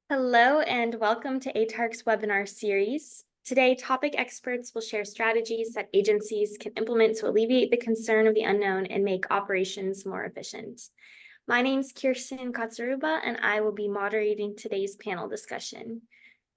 Hello and welcome to ATARC's webinar series. Today, topic experts will share strategies that agencies can implement to alleviate the concern of the unknown and make operations more efficient. My name is Kirsten Katsaruba, and I will be moderating today's panel discussion.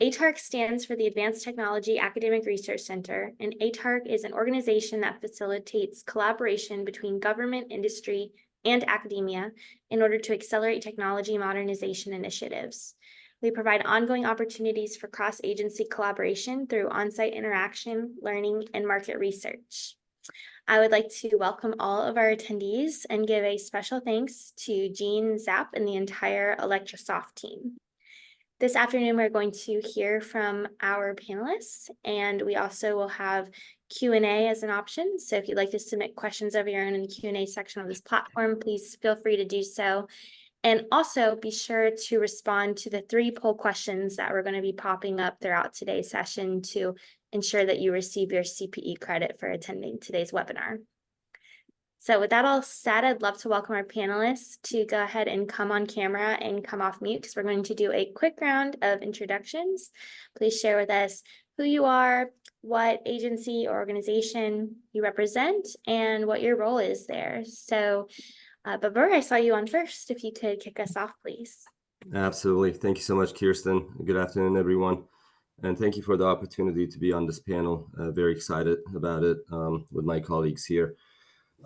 ATARC stands for the Advanced Technology Academic Research Center, and ATARC is an organization that facilitates collaboration between government, industry, and academia in order to accelerate technology modernization initiatives. We provide ongoing opportunities for cross-agency collaboration through on-site interaction, learning, and market research. I would like to welcome all of our attendees and give a special thanks to Jean Zapp and the entire Electrosoft team. This afternoon, we're going to hear from our panelists, and we also will have Q&A as an option. So if you'd like to submit questions of your own in the Q&A section of this platform, please feel free to do so. And also be sure to respond to the 3 poll questions that we're going to be popping up throughout today's session to ensure that you receive your CPE credit for attending today's webinar. So with that all said, I'd love to welcome our panelists to go ahead and come on camera and come off mute because we're going to do a quick round of introductions. Please share with us who you are, what agency or organization you represent, and what your role is there. So Babur, I saw you on first. If you could kick us off, please. Absolutely. Thank you so much, Kirsten. Good afternoon, everyone. And thank you for the opportunity to be on this panel. Very excited about it with my colleagues here.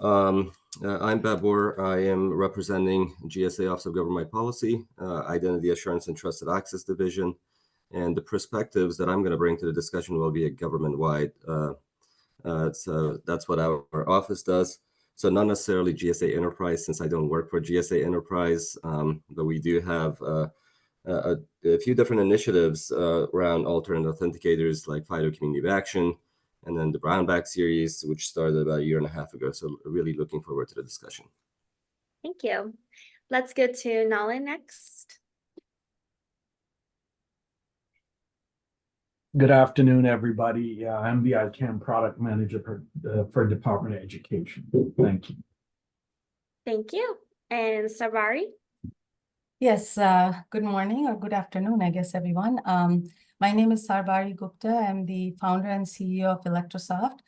I'm Babur. I am representing GSA Office of Government Policy, Identity Assurance and Trusted Access Division. And the perspectives that I'm going to bring to the discussion will be a government-wide. So that's what our office does. So not necessarily GSA Enterprise, since I don't work for GSA Enterprise, but we do have a few different initiatives around alternate authenticators like FIDO Community of Action, and then the Brown Bag series, which started about 1.5 years ago. So really looking forward to the discussion. Thank you. Let's go to Nalin next. Good afternoon, everybody. I'm the ICAM product manager for Department of Education. Thank you. Thank you. And Sarbari? Yes, good morning or good afternoon, I guess, everyone. My name is Sarbari Gupta. I'm the founder and CEO of Electrosoft.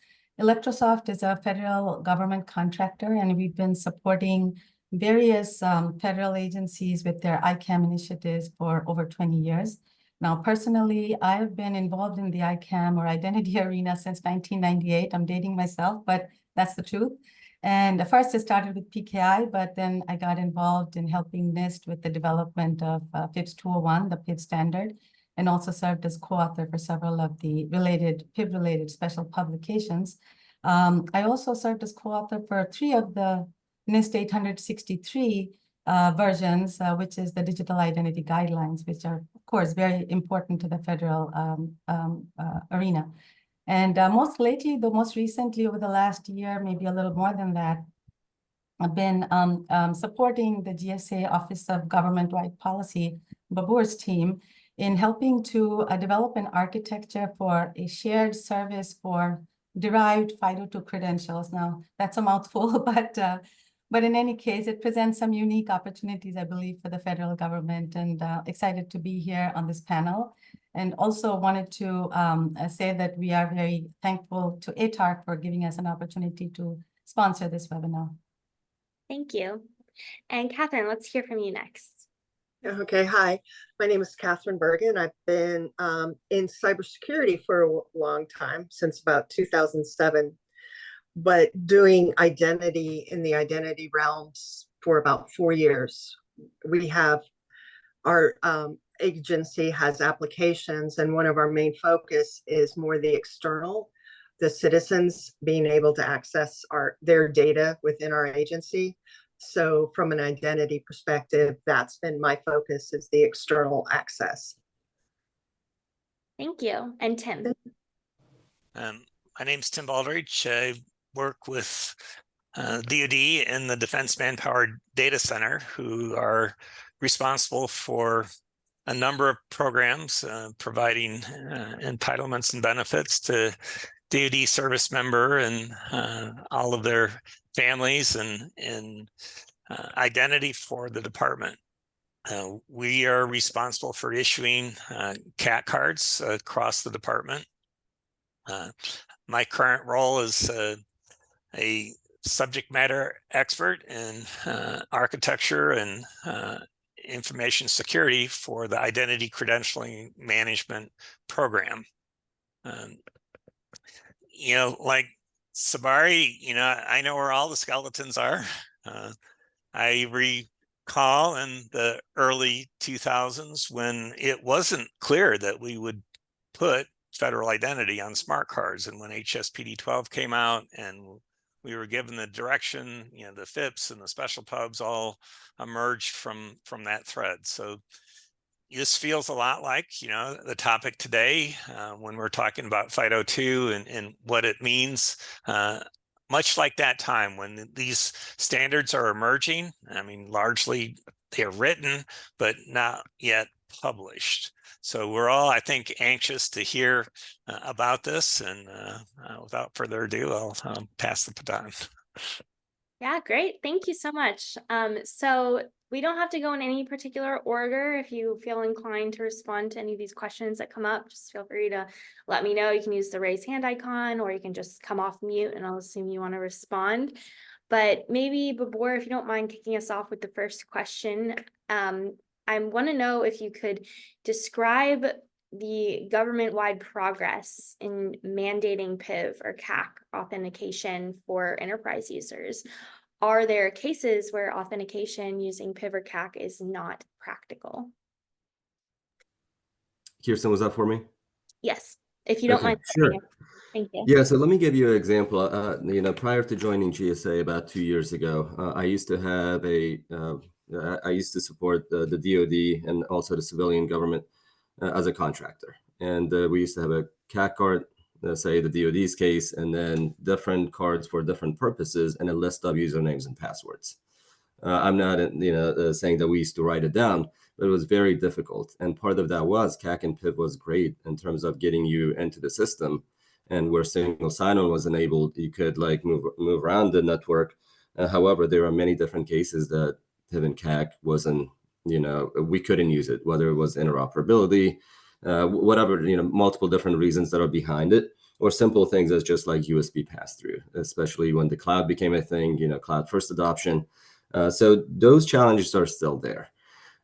Electrosoft is a federal government contractor, and we've been supporting various federal agencies with their ICAM initiatives for over 20 years. Now, personally, I've been involved in the ICAM or identity arena since 1998. I'm dating myself, but that's the truth. And first I started with PKI, but then I got involved in helping NIST with the development of PIVS 201, the PIV standard, and also served as co-author for several of the PIV-related special publications. I also served as co-author for 3 of the NIST 863 versions, which is the digital identity guidelines, which are, of course, very important to the federal arena. And most recently, over the last year, maybe a little more than that, I've been supporting the GSA Office of Government-Wide Policy, Babur's team, in helping to develop an architecture for a shared service for derived FIDO2 credentials. Now, that's a mouthful, but in any case, it presents some unique opportunities, I believe, for the federal government, and excited to be here on this panel. And also wanted to say that we are very thankful to ATARC for giving us an opportunity to sponsor this webinar. Thank you. And Catherine, let's hear from you next. Okay, hi. My name is Catherine Bergen. I've been in cybersecurity for a long time, since about 2007. But doing identity in the identity realms for about 4 years. We have our agency has applications, and one of our main focus is more the external, the citizens being able to access their data within our agency. So from an identity perspective, that's been my focus, is the external access. Thank you. And Tim? My name's Tim Baldridge. I work with DoD in the Defense Manpower Data Center, who are responsible for a number of programs providing entitlements and benefits to DoD service member and all of their families and identity for the department. We are responsible for issuing CAC cards across the department. My current role is a subject matter expert in architecture and information security for the identity credentialing management program. Like Sabari, I know where all the skeletons are. I recall in the early 2000s when it wasn't clear that we would put federal identity on smart cards, and when HSPD 12 came out and we were given the direction, the FIPS and the special pubs all emerged from that thread. So this feels a lot like, the topic today when we're talking about FIDO2 and what it means, much like that time when these standards are emerging. I mean, largely they're written, but not yet published. So we're all, I think, anxious to hear about this. And without further ado, I'll pass the baton. Yeah, great. Thank you so much. So we don't have to go in any particular order. If you feel inclined to respond to any of these questions that come up, just feel free to let me know. You can use the raise hand icon, or you can just come off mute and I'll assume you want to respond. But maybe, Babur, if you don't mind kicking us off with the first question, I want to know if you could describe the government-wide progress in mandating PIV or CAC authentication for enterprise users. Are there cases where authentication using PIV or CAC is not practical? Kirsten, was that for me? Yes, if you don't mind. Sure. Thank you. Yeah, so let me give you an example. Prior to joining GSA about 2 years ago, I used to have I used to support the DoD and also the civilian government as a contractor. And we used to have a CAC card, say the DoD's case, and then different cards for different purposes and a list of usernames and passwords. I'm not, saying that we used to write it down, but it was very difficult. And part of that was CAC and PIV was great in terms of getting you into the system. And where single sign-on was enabled, you could move around the network. However, there are many different cases that PIV and CAC wasn't, we couldn't use it, whether it was interoperability, whatever, multiple different reasons that are behind it, or simple things as just like USB pass-through, especially when the cloud became a thing, cloud first adoption. So those challenges are still there.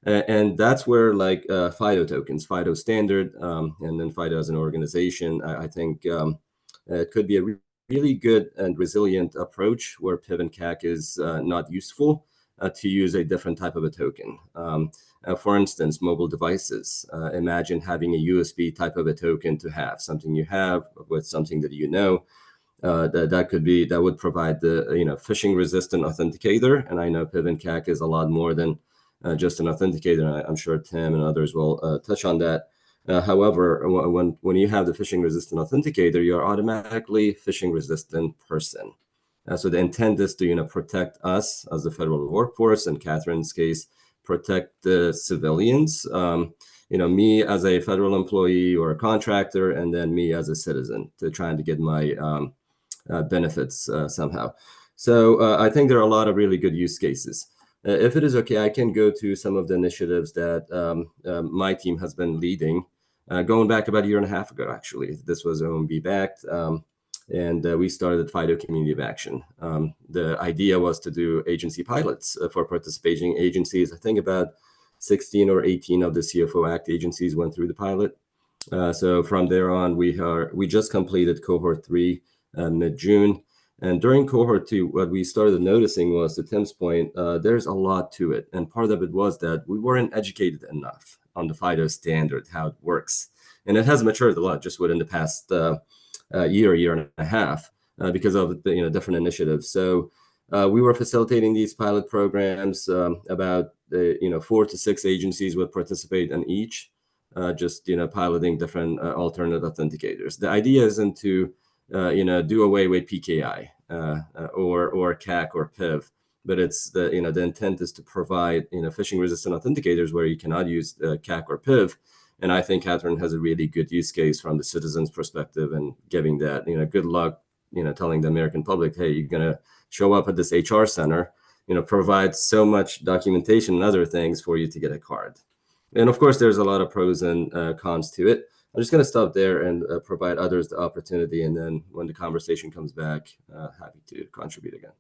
And that's where FIDO tokens, FIDO standard, and then FIDO as an organization, I think it could be a really good and resilient approach where PIV and CAC is not useful to use a different type of a token. For instance, mobile devices. Imagine having a USB type of a token to have something you have with something that that would provide the phishing resistant authenticator. And I know PIV and CAC is a lot more than just an authenticator. I'm sure Tim and others will touch on that. However, when you have the phishing resistant authenticator, you're automatically phishing resistant person. So the intent is to protect us as the federal workforce, in Catherine's case, protect the civilians. Me as a federal employee or a contractor, and then me as a citizen to trying to get my benefits somehow. So I think there are a lot of really good use cases. If it is okay, I can go to some of the initiatives that my team has been leading, going back about a year and a half ago, actually. This was OMB backed, and we started FIDO Community of Action. The idea was to do agency pilots for participating agencies. I think about 16 or 18 of the CFO Act agencies went through the pilot. So from there on, we just completed cohort 3 mid-June. And during cohort 2, what we started noticing was, to Tim's point, there's a lot to it. And part of it was that we weren't educated enough on the FIDO standard, how it works. And it has matured a lot just within the past year and a half because of the different initiatives. So we were facilitating these pilot programs. About 4 to 6 agencies would participate in each, just piloting different alternate authenticators. The idea isn't to do away with PKI or CAC or PIV, but it's the intent is to provide phishing resistant authenticators where you cannot use CAC or PIV. And I think Catherine has a really good use case from the citizen's perspective, and giving that good luck telling the American public, hey, you're gonna show up at this HR center provide so much documentation and other things for you to get a card. And of course, there's a lot of pros and cons to it. I'm just going to stop there and provide others the opportunity. And then when the conversation comes back, happy to contribute again.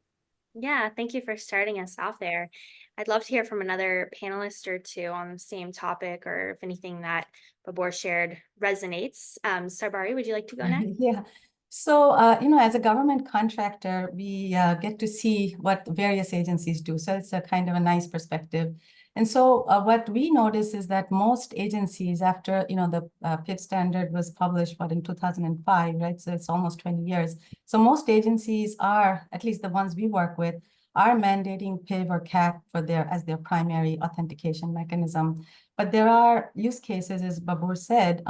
Yeah, thank you for starting us off there. I'd love to hear from another panelist or two on the same topic, or if anything that Babur shared resonates. Sarbari, would you like to go next? Yeah. So, as a government contractor, we get to see what various agencies do. So it's a kind of a nice perspective. And so what we notice is that most agencies, after, the PIV standard was published, in 2005, right? So it's almost 20 years. So most agencies are, at least the ones we work with, are mandating PIV or CAC as their primary authentication mechanism. But there are use cases, as Babur said.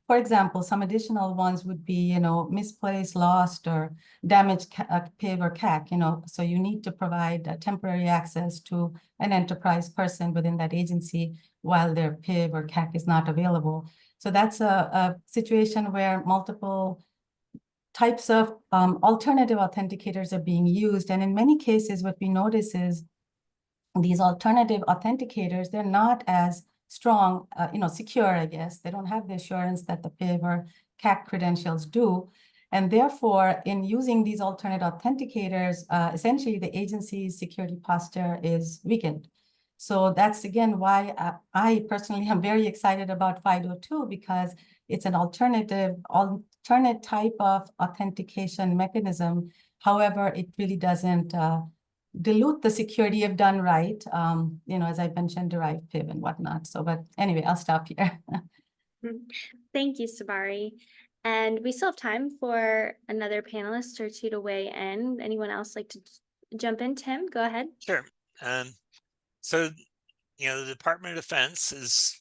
For example, some additional ones would be, misplaced, lost, or damaged PIV or CAC, so you need to provide temporary access to an enterprise person within that agency while their PIV or CAC is not available. So that's a situation where multiple types of alternative authenticators are being used. And in many cases, what we notice is these alternative authenticators, they're not as strong, secure, I guess. They don't have the assurance that the PIV or CAC credentials do. And therefore, in using these alternate authenticators, essentially the agency's security posture is weakened. So that's, again, why I personally am very excited about FIDO2, because it's an alternate type of authentication mechanism. However, it really doesn't dilute the security if done right, as I mentioned, derived PIV and whatnot. So, but anyway, I'll stop here. Thank you, Sabari. And we still have time for another panelist or two to weigh in. Anyone else like to jump in? Tim, go ahead. Sure. So, the Department of Defense is,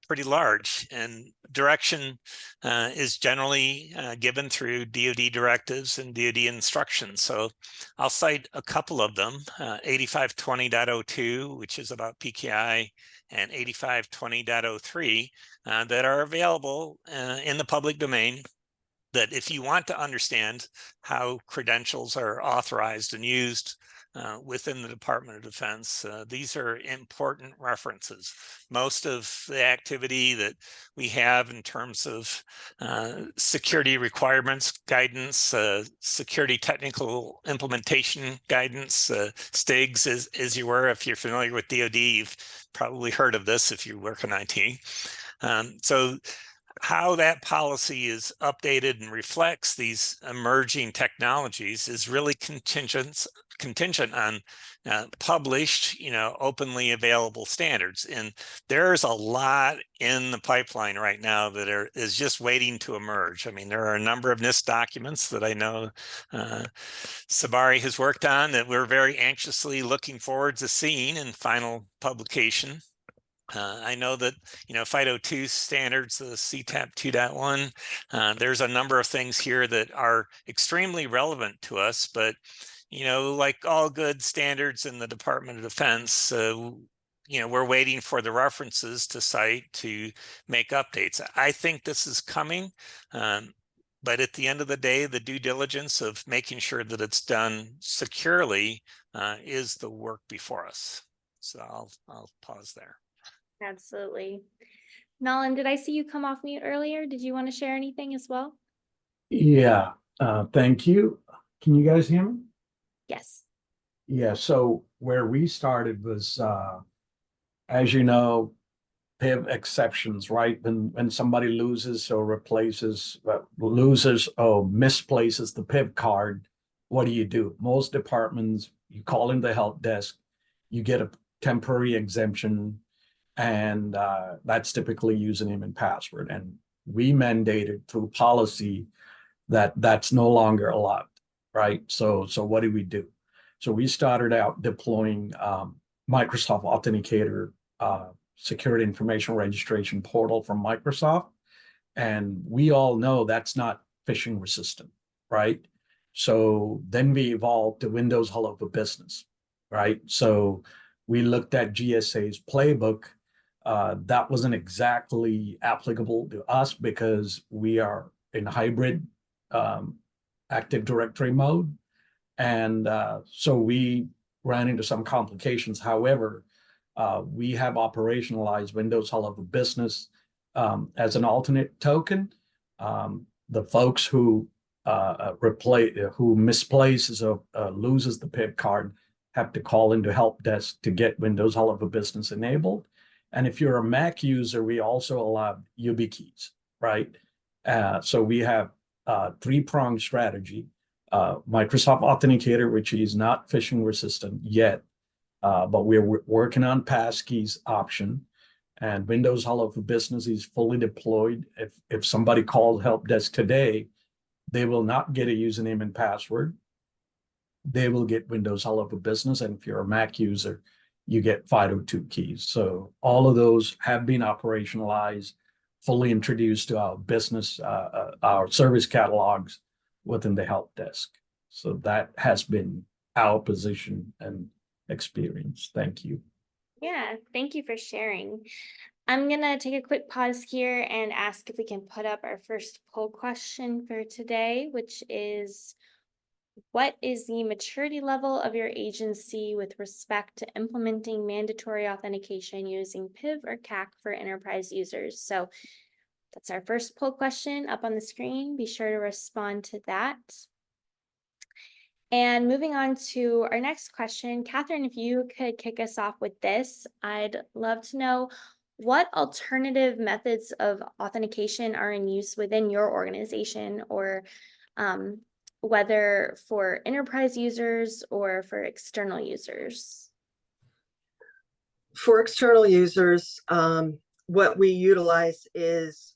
pretty large, and direction is generally given through DoD directives and DoD instructions. So I'll cite a couple of them, 8520.02, which is about PKI, and 8520.03 that are available in the public domain, that if you want to understand how credentials are authorized and used within the Department of Defense, these are important references. Most of the activity that we have in terms of security requirements guidance, security technical implementation guidance, STIGs, as you were, if you're familiar with DoD, you've probably heard of this if you work in IT. So how that policy is updated and reflects these emerging technologies is really contingent on published, openly available standards. And there's a lot in the pipeline right now that is just waiting to emerge. I mean, there are a number of NIST documents that I know Sabari has worked on that we're very anxiously looking forward to seeing in final publication. I know that, FIDO2 standards, the CTAP 2.1, there's a number of things here that are extremely relevant to us, but, like all good standards in the Department of Defense, we're waiting for the references to cite to make updates. I think this is coming, but at the end of the day, the due diligence of making sure that it's done securely is the work before us. So I'll pause there. Absolutely. Nolan, did I see you come off mute earlier? Did you want to share anything as well? Yeah, thank you. Can you guys hear me? Yes. Yeah, so where we started was, as you know, PIV exceptions, right? When somebody loses or misplaces the PIV card, what do? Most departments, you call in the help desk, you get a temporary exemption, and that's typically username and password. And we mandated through policy that that's no longer allowed, right? So what do? So we started out deploying Microsoft Authenticator security information registration portal from Microsoft. And we all know that's not phishing resistant, right? So then we evolved to Windows Hello for Business, right? So we looked at GSA's playbook. That wasn't exactly applicable to us because we are in hybrid Active Directory mode. And so we ran into some complications. However, we have operationalized Windows Hello for Business as an alternate token. The folks who misplaces or loses the PIV card have to call into help desk to get Windows Hello for Business enabled. And if you're a Mac user, we also allow YubiKeys, right? So we have three-pronged strategy. Microsoft Authenticator, which is not phishing resistant yet, but we're working on passkeys option. And Windows Hello for Business is fully deployed. If somebody calls help desk today, they will not get a username and password. They will get Windows Hello for Business. And if you're a Mac user, you get FIDO2 keys. So all of those have been operationalized, fully introduced to our business, our service catalogs within the help desk. So that has been our position and experience. Thank you. Yeah, thank you for sharing. I'm going to take a quick pause here and ask if we can put up our first poll question for today, which is, what is the maturity level of your agency with respect to implementing mandatory authentication using PIV or CAC for enterprise users? So that's our first poll question up on the screen. Be sure to respond to that. And moving on to our next question, Catherine, if you could kick us off with this, I'd love to know what alternative methods of authentication are in use within your organization, or whether for enterprise users or for external users. For external users, what we utilize is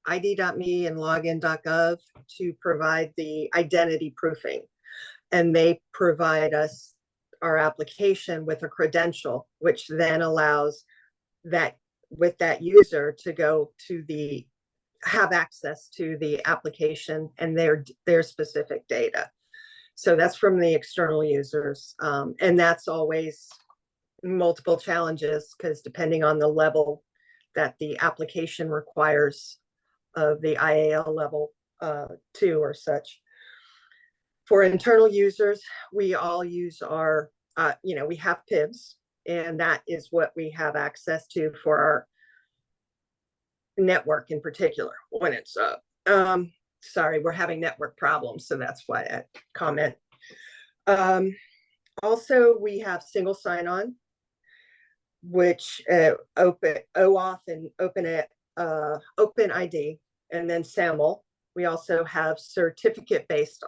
id.me and login.gov to provide the identity proofing. And they provide us our application with a credential, which then allows that with that user to go to have access to the application and their specific data. So that's from the external users. And that's always multiple challenges, because depending on the level that the application requires of the IAL level 2 or such. For internal users, we all use our, we have PIVs, and that is what we have access to for our network in particular when it's up. Sorry, we're having network problems, so that's why I comment. Also, we have single sign-on, which OAuth and OpenID, and then SAML. We also have certificate-based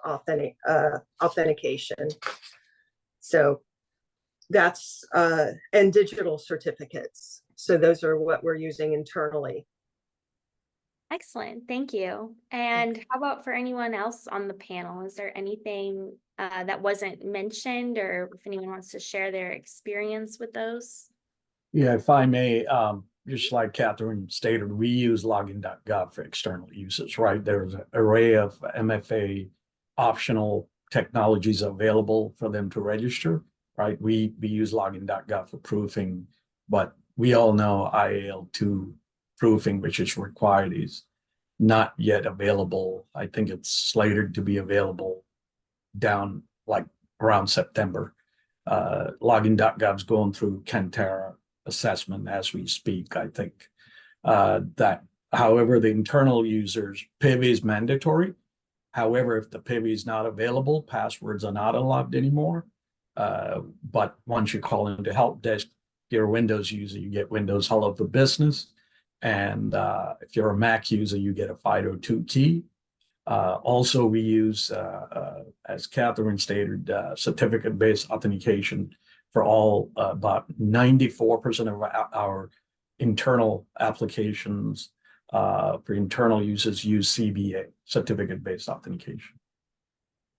authentication. So that's, and digital certificates. So those are what we're using internally. Excellent, thank you. And how about for anyone else on the panel? Is there anything that wasn't mentioned, or if anyone wants to share their experience with those? Yeah, if I may, just like Catherine stated, we use login.gov for external uses, right? There's an array of MFA optional technologies available for them to register, right? We use login.gov for proofing, but we all know IAL2 proofing, which is required, is not yet available. I think it's slated to be available down like around September. Login.gov's going through Kantara assessment as we speak. I think that, however, the internal users, PIV is mandatory. However, if the PIV is not available, passwords are not allowed anymore. But once you call into help desk, you're a Windows user, you get Windows Hello for Business. And if you're a Mac user, you get a FIDO2 key. Also, we use, as Catherine stated, certificate-based authentication for all, about 94% of our internal applications for internal users use CBA, certificate-based authentication.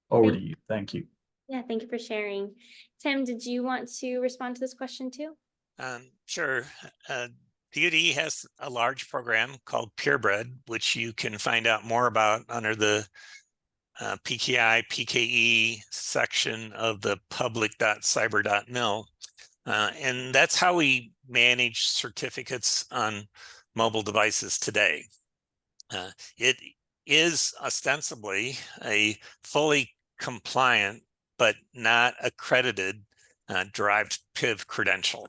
Over to you. Thank you. Yeah, thank you for sharing. Tim, did you want to respond to this question too? Sure. DoD has a large program called Purebred, which you can find out more about under the PKI, PKE section of the public.cyber.mil. And that's how we manage certificates on mobile devices today. It is ostensibly a fully compliant but not accredited derived PIV credential.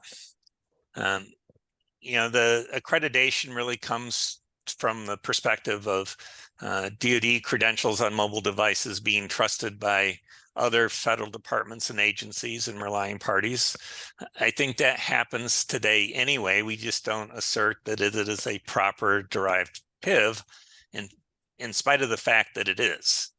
The accreditation really comes from the perspective of DoD credentials on mobile devices being trusted by other federal departments and agencies and relying parties. I think that happens today anyway. We just don't assert that it is a proper derived PIV in spite of the fact that it is.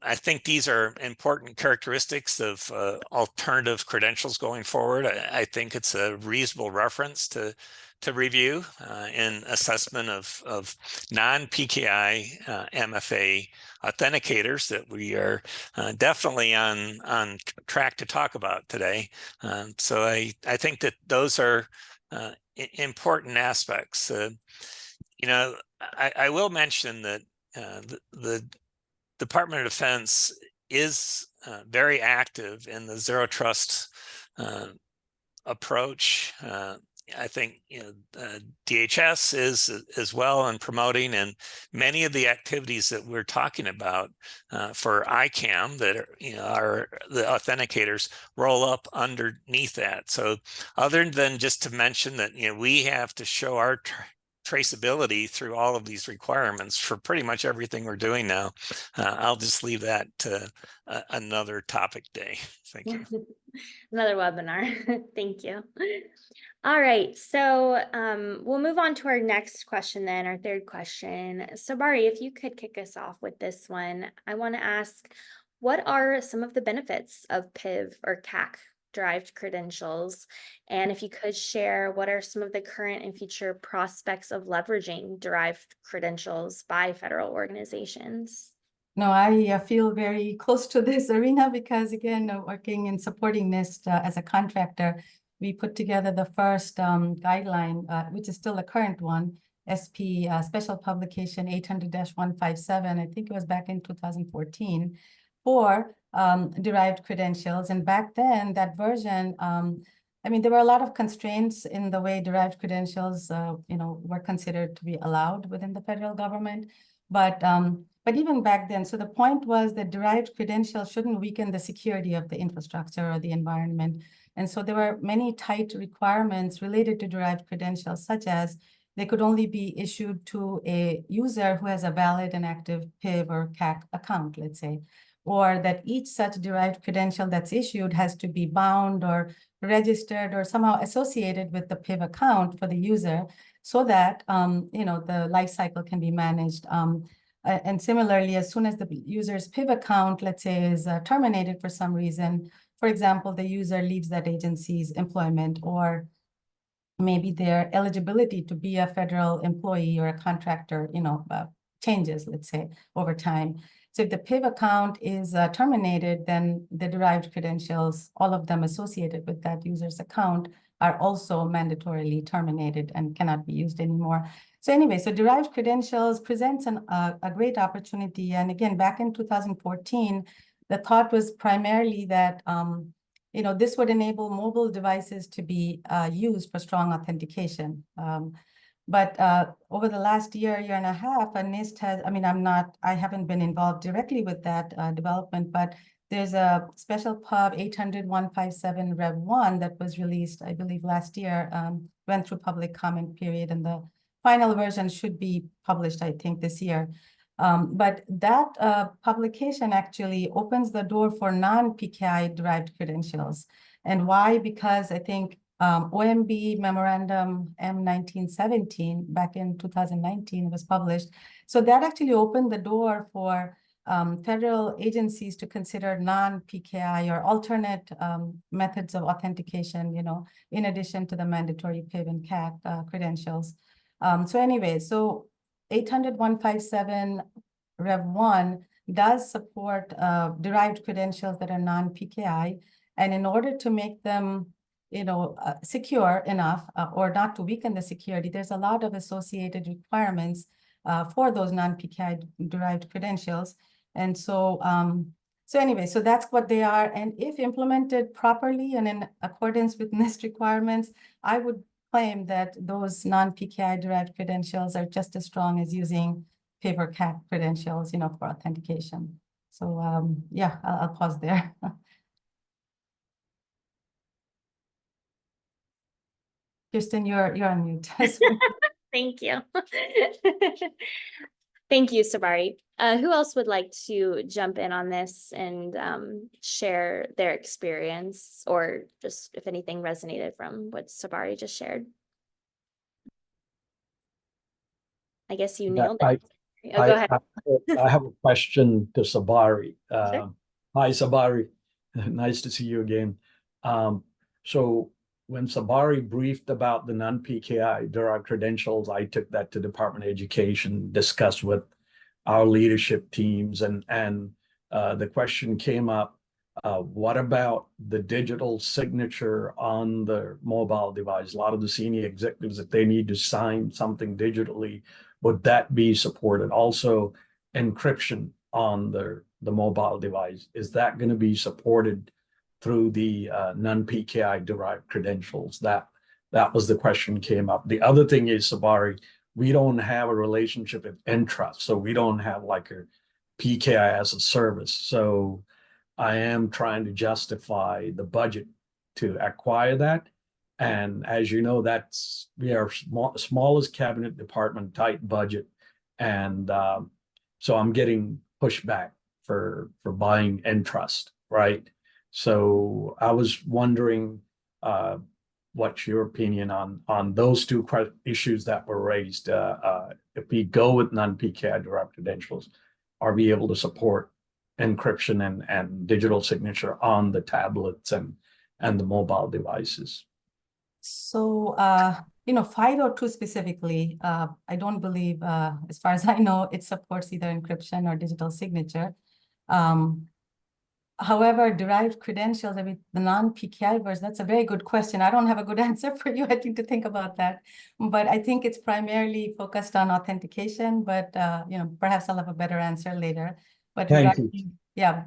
I think these are important characteristics of alternative credentials going forward. I think it's a reasonable reference to review in assessment of non-PKI MFA authenticators that we are definitely on track to talk about today. So I think that those are important aspects. I will mention that the Department of Defense is very active in the zero trust approach. I think DHS is as well in promoting, and many of the activities that we're talking about for ICAM that are the authenticators roll up underneath that. So other than just to mention that we have to show our traceability through all of these requirements for pretty much everything we're doing now, I'll just leave that to another topic day. Thank you. Another webinar. Thank you. All right, so we'll move on to our next question then, our third question. So Bari, if you could kick us off with this one, I want to ask, what are some of the benefits of PIV or CAC derived credentials? And if you could share, what are some of the current and future prospects of leveraging derived credentials by federal organizations? No, I feel very close to this arena because, again, working and supporting NIST as a contractor, we put together the first guideline, which is still the current one, SP Special Publication 800-157. I think it was back in 2014 for derived credentials. And back then, that version, there were a lot of constraints in the way derived credentials, were considered to be allowed within the federal government. But even back then, so the point was that derived credentials shouldn't weaken the security of the infrastructure or the environment. And so there were many tight requirements related to derived credentials, such as they could only be issued to a user who has a valid and active PIV or CAC account, let's say, or that each such derived credential that's issued has to be bound or registered or somehow associated with the PIV account for the user so that, the life cycle can be managed. And similarly, as soon as the user's PIV account, let's say, is terminated for some reason, for example, the user leaves that agency's employment, or maybe their eligibility to be a federal employee or a contractor, changes, let's say, over time. So if the PIV account is terminated, then the derived credentials, all of them associated with that user's account, are also mandatorily terminated and cannot be used anymore. So anyway, so derived credentials presents a great opportunity. And again, back in 2014, the thought was primarily that this would enable mobile devices to be used for strong authentication. But over the last year and a half, NIST has, I haven't been involved directly with that development, but there's a special pub 800-157 Rev 1 that was released, I believe, last year, went through public comment period, and the final version should be published, I think, this year. But that publication actually opens the door for non-PKI derived credentials. And why? Because I think OMB Memorandum M1917 back in 2019 was published. So that actually opened the door for federal agencies to consider non-PKI or alternate methods of authentication, in addition to the mandatory PIV and CAC credentials. So anyway, so 800-157 Rev 1 does support derived credentials that are non-PKI. And in order to make them, secure enough or not to weaken the security, there's a lot of associated requirements for those non-PKI derived credentials. And so, so that's what they are. And if implemented properly and in accordance with NIST requirements, I would claim that those non-PKI derived credentials are just as strong as using PIV or CAC credentials, for authentication. So yeah, I'll pause there. Kirsten, you're on mute. Thank you. Thank you, Sabari. Who else would like to jump in on this and share their experience, or just if anything resonated from what Sabari just shared? I guess you nailed it. Oh, go ahead. I have a question to Sabari. Sure. Hi, Sabari. Nice to see you again. So when Sabari briefed about the non-PKI derived credentials, I took that to Department of Education, discussed with our leadership teams, and the question came up, what about the digital signature on the mobile device? A lot of the senior executives, if they need to sign something digitally, would that be supported? Also, encryption on the mobile device, is that going to be supported through the non-PKI derived credentials? That was the question came up. The other thing is, Sabari, we don't have a relationship with Entrust, so we don't have like a PKI as a service. So I am trying to justify the budget to acquire that. And as you know, we are smallest cabinet department, tight budget. And so I'm getting pushback for buying Entrust, right? So I was wondering what's your opinion on those two issues that were raised? If we go with non-PKI derived credentials, are we able to support encryption and digital signature on the tablets and the mobile devices? So, 502 specifically, I don't believe, as far as I know, it supports either encryption or digital signature. However, derived credentials, I mean, the non-PKI version, that's a very good question. I don't have a good answer for you. I need to think about that. But I think it's primarily focused on authentication, but, perhaps I'll have a better answer later. But regarding,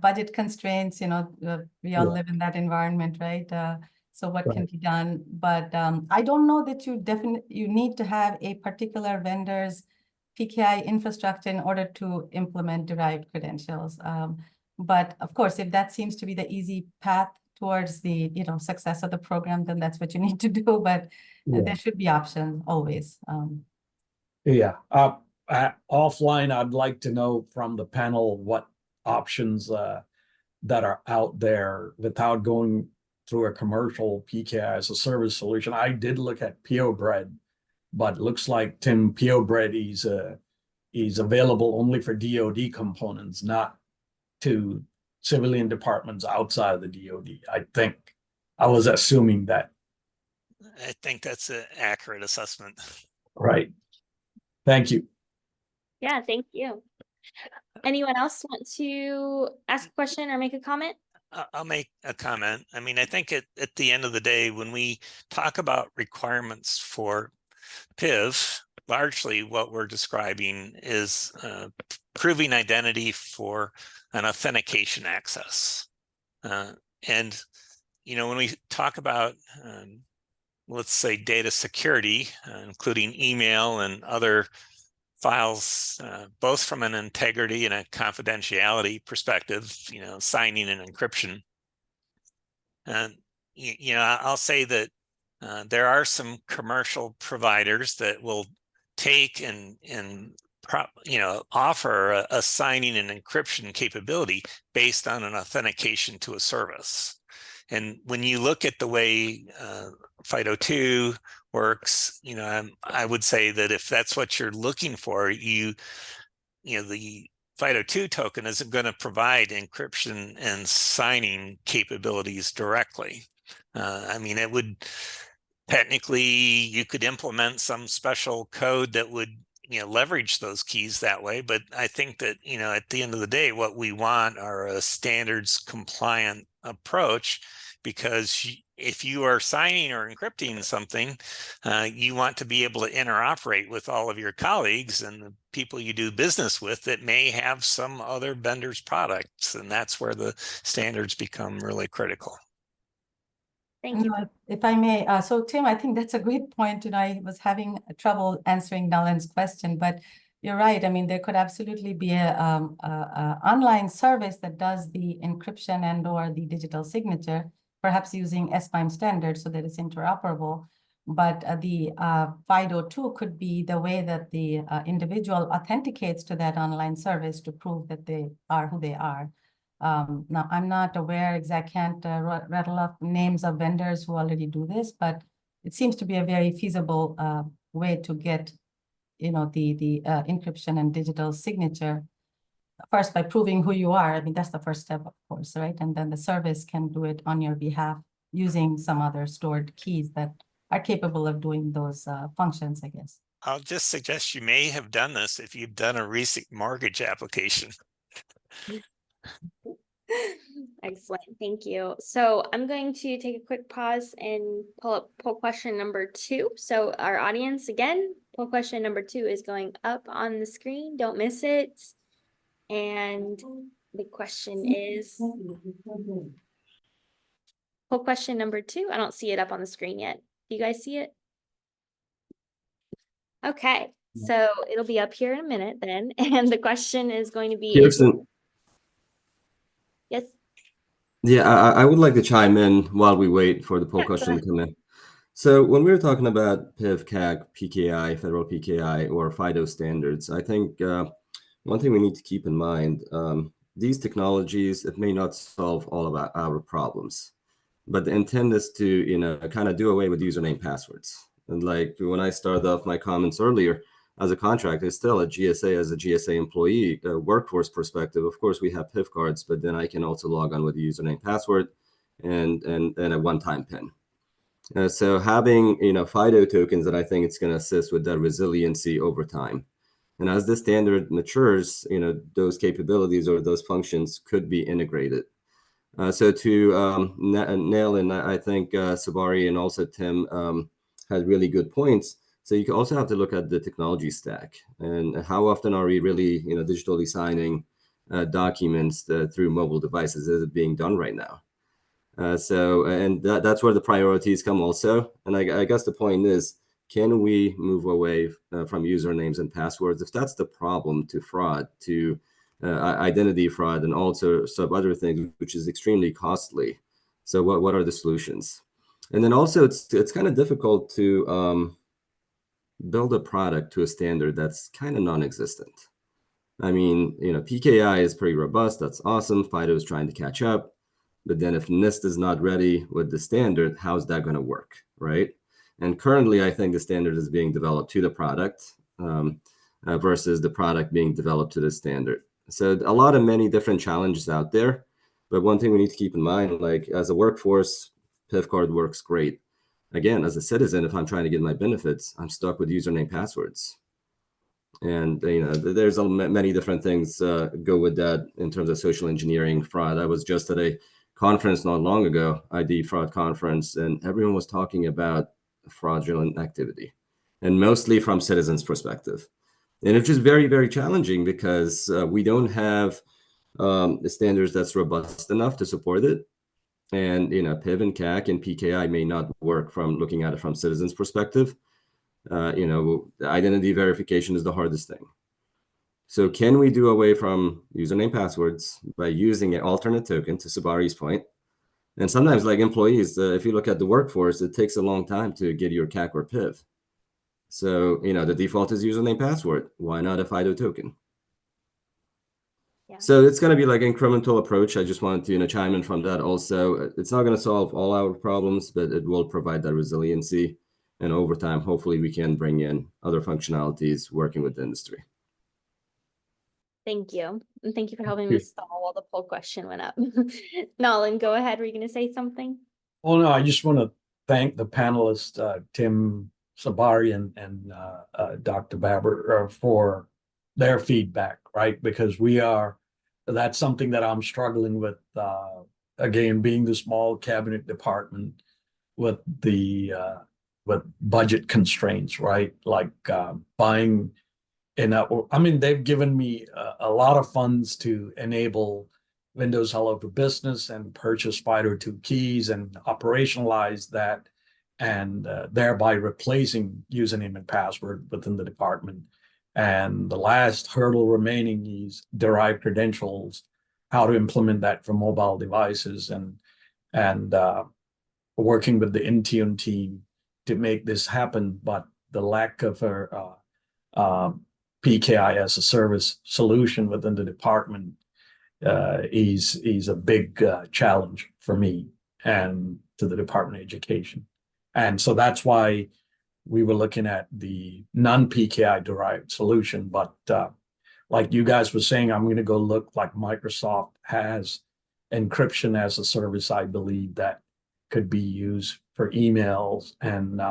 budget constraints, we all live in that environment, right? So what can be done? But I don't know that you need to have a particular vendor's PKI infrastructure in order to implement derived credentials. But of course, if that seems to be the easy path towards the success of the program, then that's what you need to do. But there should be options always. Offline, I'd like to know from the panel what options that are out there without going through a commercial PKI as a service solution. I did look at POBread, but it looks like Tim POBread is available only for DoD components, not to civilian departments outside of the DoD. I think I was assuming that. I think that's an accurate assessment. Right. Thank you. Yeah, thank you. Anyone else want to ask a question or make a comment? I'll make a comment. I mean, I think at the end of the day, when we talk about requirements for PIV, largely what we're describing is proving identity for an authentication access. And, when we talk about, let's say, data security, including email and other files, both from an integrity and a confidentiality perspective, signing and encryption. And, I'll say that there are some commercial providers that will take and offer a signing and encryption capability based on an authentication to a service. And when you look at the way FIDO2 works, I would say that if that's what you're looking for, the FIDO2 token isn't going to provide encryption and signing capabilities directly. I mean, it would technically, you could implement some special code that would leverage those keys that way. But I think that, at the end of the day, what we want are a standards compliant approach, because if you are signing or encrypting something, you want to be able to interoperate with all of your colleagues and the people you do business with that may have some other vendor's products. And that's where the standards become really critical. Thank you. If I may, so Tim, I think that's a great point. I was having trouble answering Nalan's question, but you're right. I mean, there could absolutely be a online service that does the encryption and or the digital signature, perhaps using SPIME standards so that it's interoperable. But the FIDO2 could be the way that the individual authenticates to that online service to prove that they are who they are. Now, I'm not aware exactly, can't rattle off names of vendors who already do this, but it seems to be a very feasible way to get, the encryption and digital signature. First, by proving who you are. I mean, that's the first step, of course, right? And then the service can do it on your behalf using some other stored keys that are capable of doing those functions, I guess. I'll just suggest you may have done this if you've done a recent mortgage application. Excellent, thank you. So I'm going to take a quick pause and pull up poll question number 2. So our audience, again, poll question number 2 is going up on the screen. Don't miss it. And the question is, poll question number 2. I don't see it up on the screen yet. Do you guys see it? Okay, so it'll be up here in a minute then. And the question is going to be, Kirsten, yes. yeah, I would like to chime in while we wait for the poll Yeah, go question ahead. to come in. So when we were talking about PIV, CAC, PKI, federal PKI, or FIDO standards, I think one thing we need to keep in mind, these technologies, it may not solve all of our problems, but the intent is to, kind of do away with username passwords. And like when I started off my comments earlier, as a contractor, still a GSA, as a GSA employee, workforce perspective, of course, we have PIV cards, but then I can also log on with a username password and a one-time PIN. So having, FIDO tokens, that I think it's going to assist with that resiliency over time. And as the standard matures, those capabilities or those functions could be integrated. So to nail in, I think Sabari and also Tim had really good points. So you also have to look at the technology stack and how often are we really, digitally signing documents through mobile devices? Is it being done right now? And that's where the priorities come also. And I guess the point is, can we move away from usernames and passwords? If that's the problem, to fraud, to identity fraud, and also some other things, which is extremely costly. So what are the solutions? And then also it's kind of difficult to build a product to a standard that's kind of non-existent. I mean, PKI is pretty robust. That's awesome. FIDO is trying to catch up. But then if NIST is not ready with the standard, how's that going to work, right? And currently, I think the standard is being developed to the product versus the product being developed to the standard. So a many different challenges out there. But one thing we need to keep in mind, like as a workforce, PIV card works great. Again, as a citizen, if I'm trying to get my benefits, I'm stuck with username passwords. And there's many different things go with that in terms of social engineering, fraud. I was just at a conference not long ago, ID fraud conference, and everyone was talking about fraudulent activity, and mostly from citizens' perspective. And it's just very, very challenging because we don't have the standards that's robust enough to support it. And PIV and CAC and PKI may not work from looking at it from citizens' perspective. The identity verification is the hardest thing. So can we do away from username passwords by using an alternate token, to Sabari's point? And sometimes, like employees, if you look at the workforce, it takes a long time to get your CAC or PIV. So, the default is username password. Why not a FIDO token? Yeah. So it's going to be like an incremental approach. I just wanted to chime in from that also. It's not going to solve all our problems, but it will provide that resiliency. And over time, hopefully we can bring in other functionalities working with the industry. Thank you. And thank you for helping me stall while the poll question went up. Nolan, go ahead. Were you going to say something? Well, no, I just want to thank the panelists, Tim, Sabari, and Dr. Baber for their feedback, right? Because that's something that I'm struggling with, again, being the small cabinet department with with budget constraints, right? Like buying they've given me a lot of funds to enable Windows Hello for Business and purchase FIDO2 keys and operationalize that, and thereby replacing username and password within the department. And the last hurdle remaining is derived credentials, how to implement that for mobile devices, and working with the Intune team to make this happen, but the lack of a PKI as a service solution within the department is a big challenge for me and to the Department of Education. And so that's why we were looking at the non-PKI derived solution. But like you guys were saying, I'm going to go look like Microsoft has encryption as a service, I believe, that could be used for emails and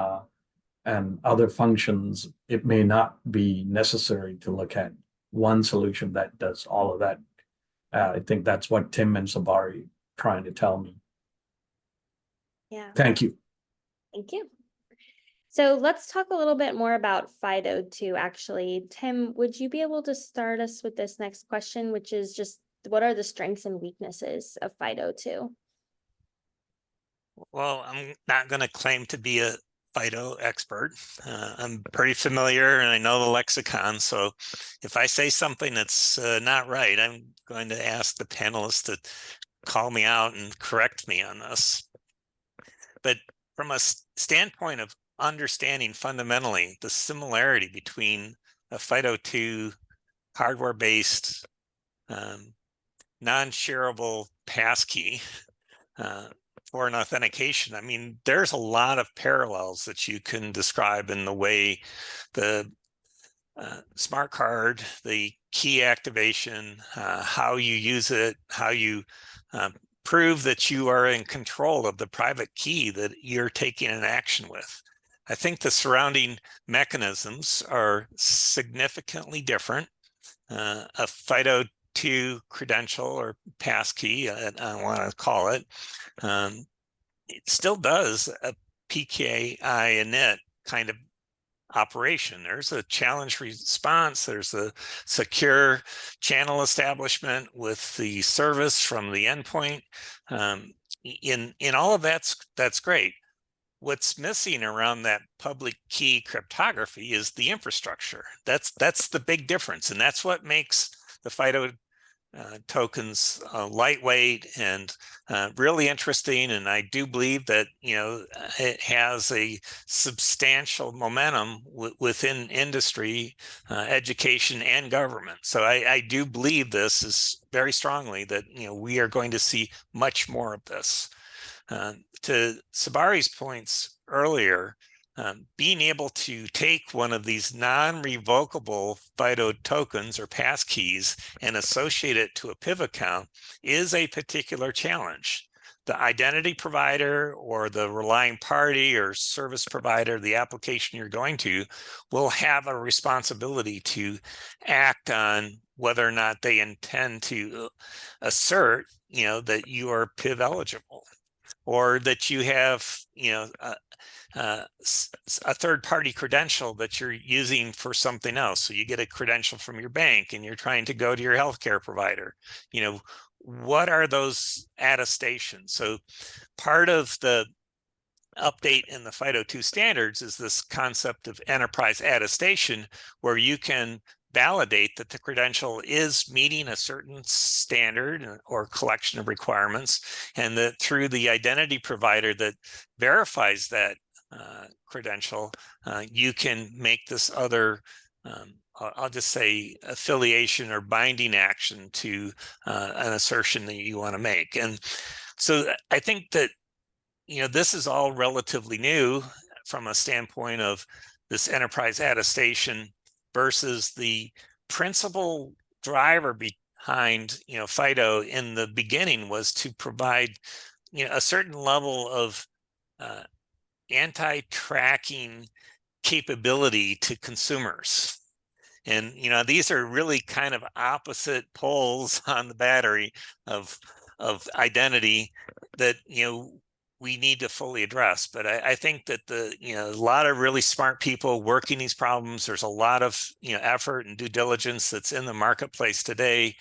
other functions. It may not be necessary to look at one solution that does all of that. I think that's what Tim and Sabari trying to tell me. Yeah. Thank you. Thank you. So let's talk a little bit more about FIDO2, actually. Tim, would you be able to start us with this next question, which is just what are the strengths and weaknesses of FIDO2? Well, I'm not going to claim to be a FIDO expert. I'm pretty familiar and I know the lexicon. So if I say something that's not right, I'm going to ask the panelists to call me out and correct me on this. But from a standpoint of understanding fundamentally the similarity between a FIDO2 hardware-based non-shareable passkey for an authentication, I mean, there's a lot of parallels that you can describe in the way the smart card, the key activation, how you use it, how you prove that you are in control of the private key that you're taking an action with. I think the surrounding mechanisms are significantly different. A FIDO2 credential or passkey, I want to call it, it still does a PKI init kind of operation. There's a challenge response. There's a secure channel establishment with the service from the endpoint. In all of that's great. What's missing around that public key cryptography is the infrastructure. That's the big difference, and that's what makes the FIDO tokens lightweight and really interesting. And I do believe that it has a substantial momentum within industry, education, and government. So I do believe this is very strongly that we are going to see much more of this. To Sabari's points earlier, being able to take one of these non-revocable FIDO tokens or passkeys and associate it to a PIV account is a particular challenge. The identity provider or the relying party or service provider, the application you're going to, will have a responsibility to act on whether or not they intend to assert, that you are PIV eligible, or that you have, a third-party credential that you're using for something else. So you get a credential from your bank and you're trying to go to your healthcare provider. What are those attestations? So part of the update in the FIDO2 standards is this concept of enterprise attestation, where you can validate that the credential is meeting a certain standard or collection of requirements, and that through the identity provider that verifies that credential, you can make this other, I'll just say, affiliation or binding action to an assertion that you want to make. And so I think that this is all relatively new from a standpoint of this enterprise attestation versus the principal driver behind FIDO in the beginning was to provide a certain level of anti-tracking capability to consumers. And these are really kind of opposite poles on the battery of identity that we need to fully address. But I think that a lot of really smart people working these problems, there's a lot of effort and due diligence that's in the marketplace today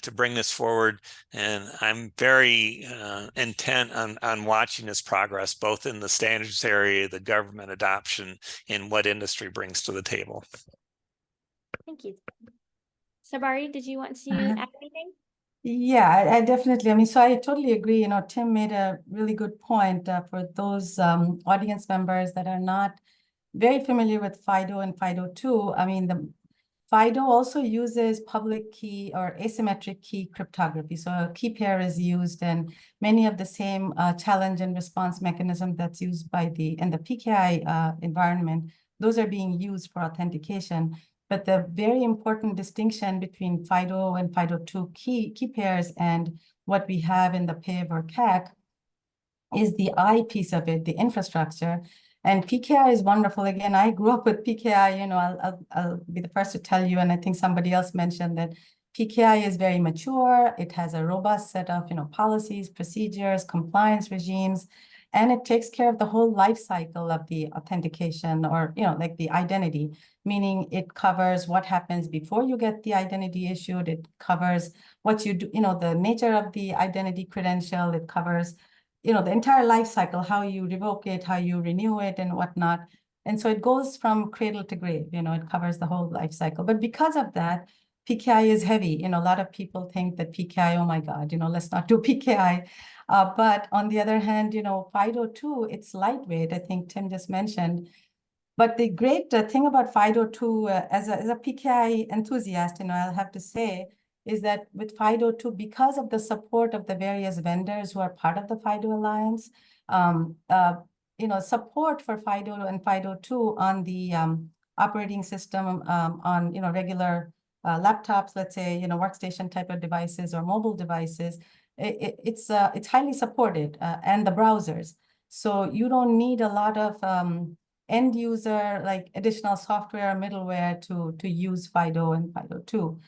to bring this forward. And I'm very intent on watching this progress, both in the standards area, the government adoption, and what industry brings to the table. Thank you. Sabari, did you want to add anything? Yeah, I definitely. I mean, so I totally agree. You know, Tim made a really good point for those audience members that are not very familiar with FIDO and FIDO2. I mean, the FIDO also uses public key or asymmetric key cryptography. So a key pair is used, and many of the same challenge and response mechanism that's used by in the PKI environment, those are being used for authentication. But the very important distinction between FIDO and FIDO2 key pairs and what we have in the PIV or CAC is the I piece of it, the infrastructure. And PKI is wonderful. Again, I grew up with PKI, you know, I'll be the first to tell you, and I think somebody else mentioned that PKI is very mature. It has a robust set of, you know, policies, procedures, compliance regimes, and it takes care of the whole life cycle of the authentication, or, you know, like the identity, meaning it covers what happens before you get the identity issued. It covers what you do, you know, the nature of the identity credential. It covers, you know, the entire life cycle, how you revoke it, how you renew it, and whatnot. And so it goes from cradle to grave, you know, it covers the whole life cycle. But because of that, PKI is heavy. You know, a lot of people think that PKI, oh my God, you know, let's not do PKI. But on the other hand, you know, FIDO2, it's lightweight. I think Tim just mentioned. But the great thing about FIDO2, as a PKI enthusiast, you know, I'll have to say, is that with FIDO2, because of the support of the various vendors who are part of the FIDO Alliance, you know, support for FIDO and FIDO2 on the operating system on, you know, regular laptops, let's say, you know, workstation type of devices or mobile devices, it's highly supported, and the browsers. So you don't need a lot of end user, like additional software, middleware to use FIDO and FIDO2.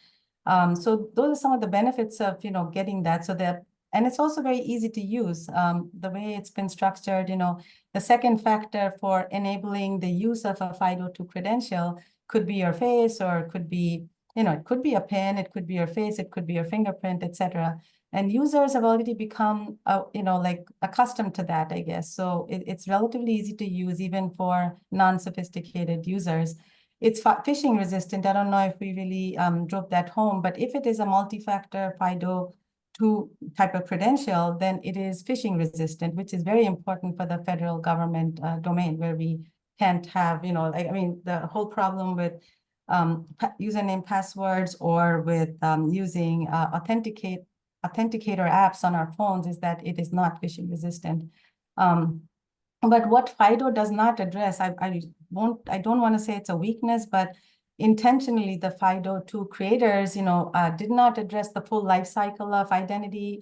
So those are some of the benefits of, you know, getting that. So that, and it's also very easy to use. The way it's been structured, you know, the second factor for enabling the use of a FIDO2 credential could be your face, or it could be, you know, it could be a PIN, it could be your face, it could be your fingerprint, etc. And users have already become, you know, like accustomed to that, I guess. So it's relatively easy to use even for non-sophisticated users. It's phishing resistant. I don't know if we really drove that home, but if it is a multi-factor FIDO2 type of credential, then it is phishing resistant, which is very important for the federal government domain, where we can't have, you know, I mean, the whole problem with username passwords, or with using authenticator apps on our phones, is that it is not phishing resistant. But what FIDO does not address, I don't want to say it's a weakness, but intentionally the FIDO2 creators, you know, did not address the full life cycle of identity,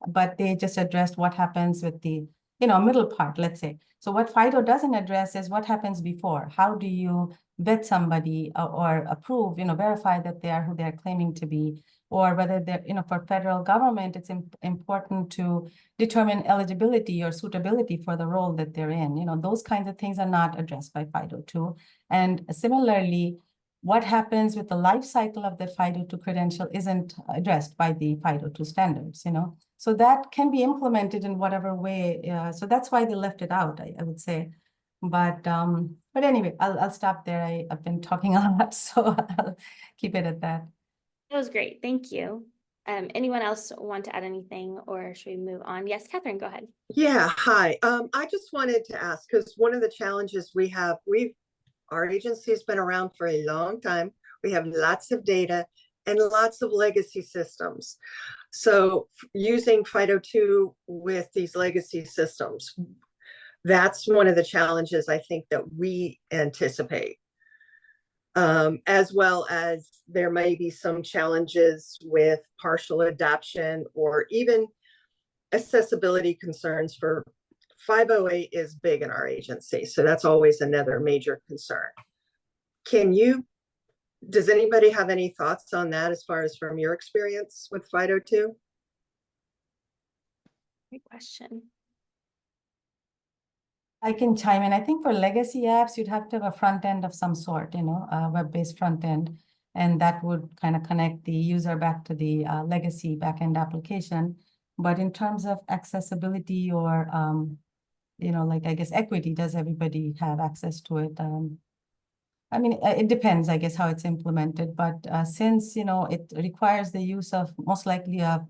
but they just addressed what happens with the, you know, middle part, let's say. So what FIDO doesn't address is what happens before. How do you vet somebody or approve, you know, verify that they are who they're claiming to be, or whether they're, you know, for federal government, it's important to determine eligibility or suitability for the role that they're in. You know, those kinds of things are not addressed by FIDO2. And similarly, what happens with the life cycle of the FIDO2 credential isn't addressed by the FIDO2 standards, you know. So that can be implemented in whatever way. So that's why they left it out, I would say. But anyway, I'll stop there. I've been talking a lot, so I'll keep it at that. That was great. Thank you. Anyone else want to add anything, or should we move on? Yes, Catherine, go ahead. Yeah, hi. I just wanted to ask, because one of the challenges we have, our agency has been around for a long time. We have lots of data and lots of legacy systems. So using FIDO2 with these legacy systems, that's one of the challenges I think that we anticipate. As well as there may be some challenges with partial adoption, or even accessibility concerns for 508 is big in our agency. So that's always another major concern. Does anybody have any thoughts on that as far as from your experience with FIDO2? Great question. I can chime in. I think for legacy apps, you'd have to have a front end of some sort, you know, a web-based front end, and that would kind of connect the user back to the legacy backend application. But in terms of accessibility or, you know, like, I guess equity, does everybody have access to it? I mean, it depends, I guess, how it's implemented, but since, it requires the use of most likely a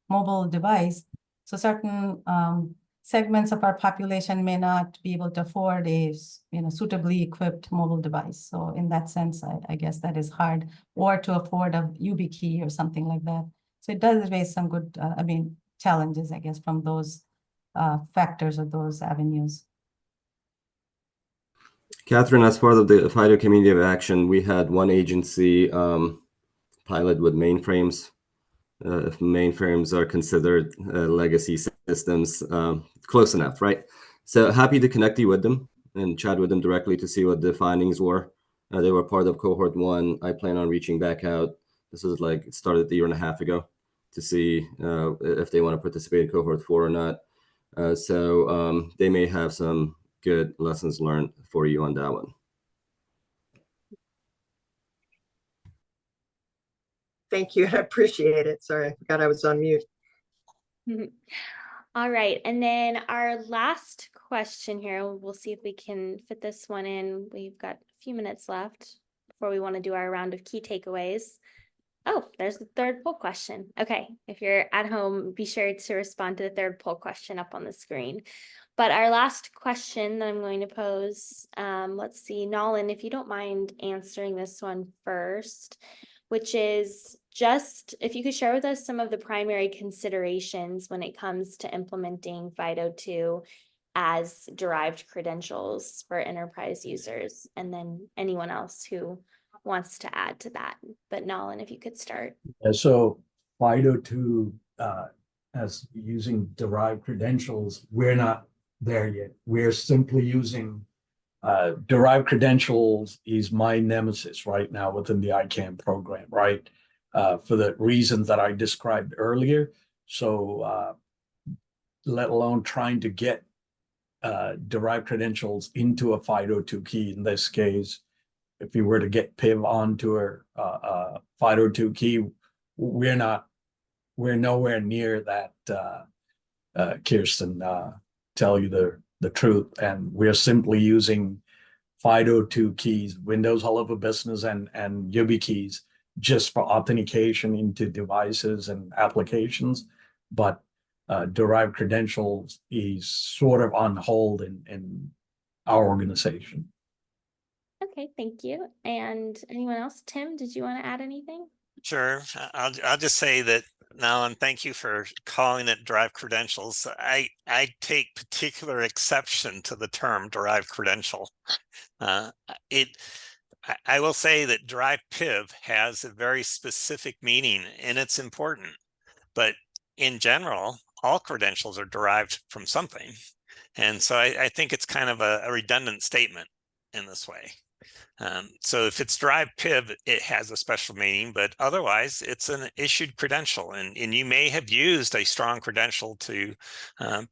mobile device, so certain segments of our population may not be able to afford a, suitably equipped mobile device. So in that sense, I guess that is hard, or to afford a YubiKey or something like that. So it does raise some good, challenges, I guess, from those factors or those avenues. Catherine, as part of the FIDO Community of Action, we had one agency pilot with mainframes. If mainframes are considered legacy systems, close enough, right? So happy to connect you with them and chat with them directly to see what the findings were. They were part of cohort 1. I plan on reaching back out. This is like, it started a year and a half ago, to see if they want to participate in cohort 4 or not. So they may have some good lessons learned for you on that one. Thank you. I appreciate it. Sorry, I forgot I was on mute. All right, and then our last question here, we'll see if we can fit this one in. We've got a few minutes left before we want to do our round of key takeaways. Oh, there's the third poll question. Okay, if you're at home, be sure to respond to the third poll question up on the screen. But our last question that I'm going to pose, let's see, Nolan, if you don't mind answering this one first, which is just if you could share with us some of the primary considerations when it comes to implementing FIDO2 as derived credentials for enterprise users, and then anyone else who wants to add to that. But Nolan, if you could start. So FIDO2 as using derived credentials, we're not there yet. We're simply using derived credentials is my nemesis right now within the ICANN program, right? For the reasons that I described earlier. So let alone trying to get derived credentials into a FIDO2 key. In this case, if you were to get PIV onto a FIDO2 key, we're nowhere near that, Kirsten, tell you the truth. And we're simply using FIDO2 keys, Windows Hello for Business and YubiKeys just for authentication into devices and applications. But derived credentials is sort of on hold in our organization. Okay, thank you. And anyone else? Tim, did you want to add anything? Sure. I'll just say that, Nolan, thank you for calling it derived credentials. I take particular exception to the term derived credential. I will say that derived PIV has a very specific meaning, and it's important. But in general, all credentials are derived from something. And so I think it's kind of a redundant statement in this way. So if it's derived PIV, it has a special meaning, but otherwise it's an issued credential, and you may have used a strong credential to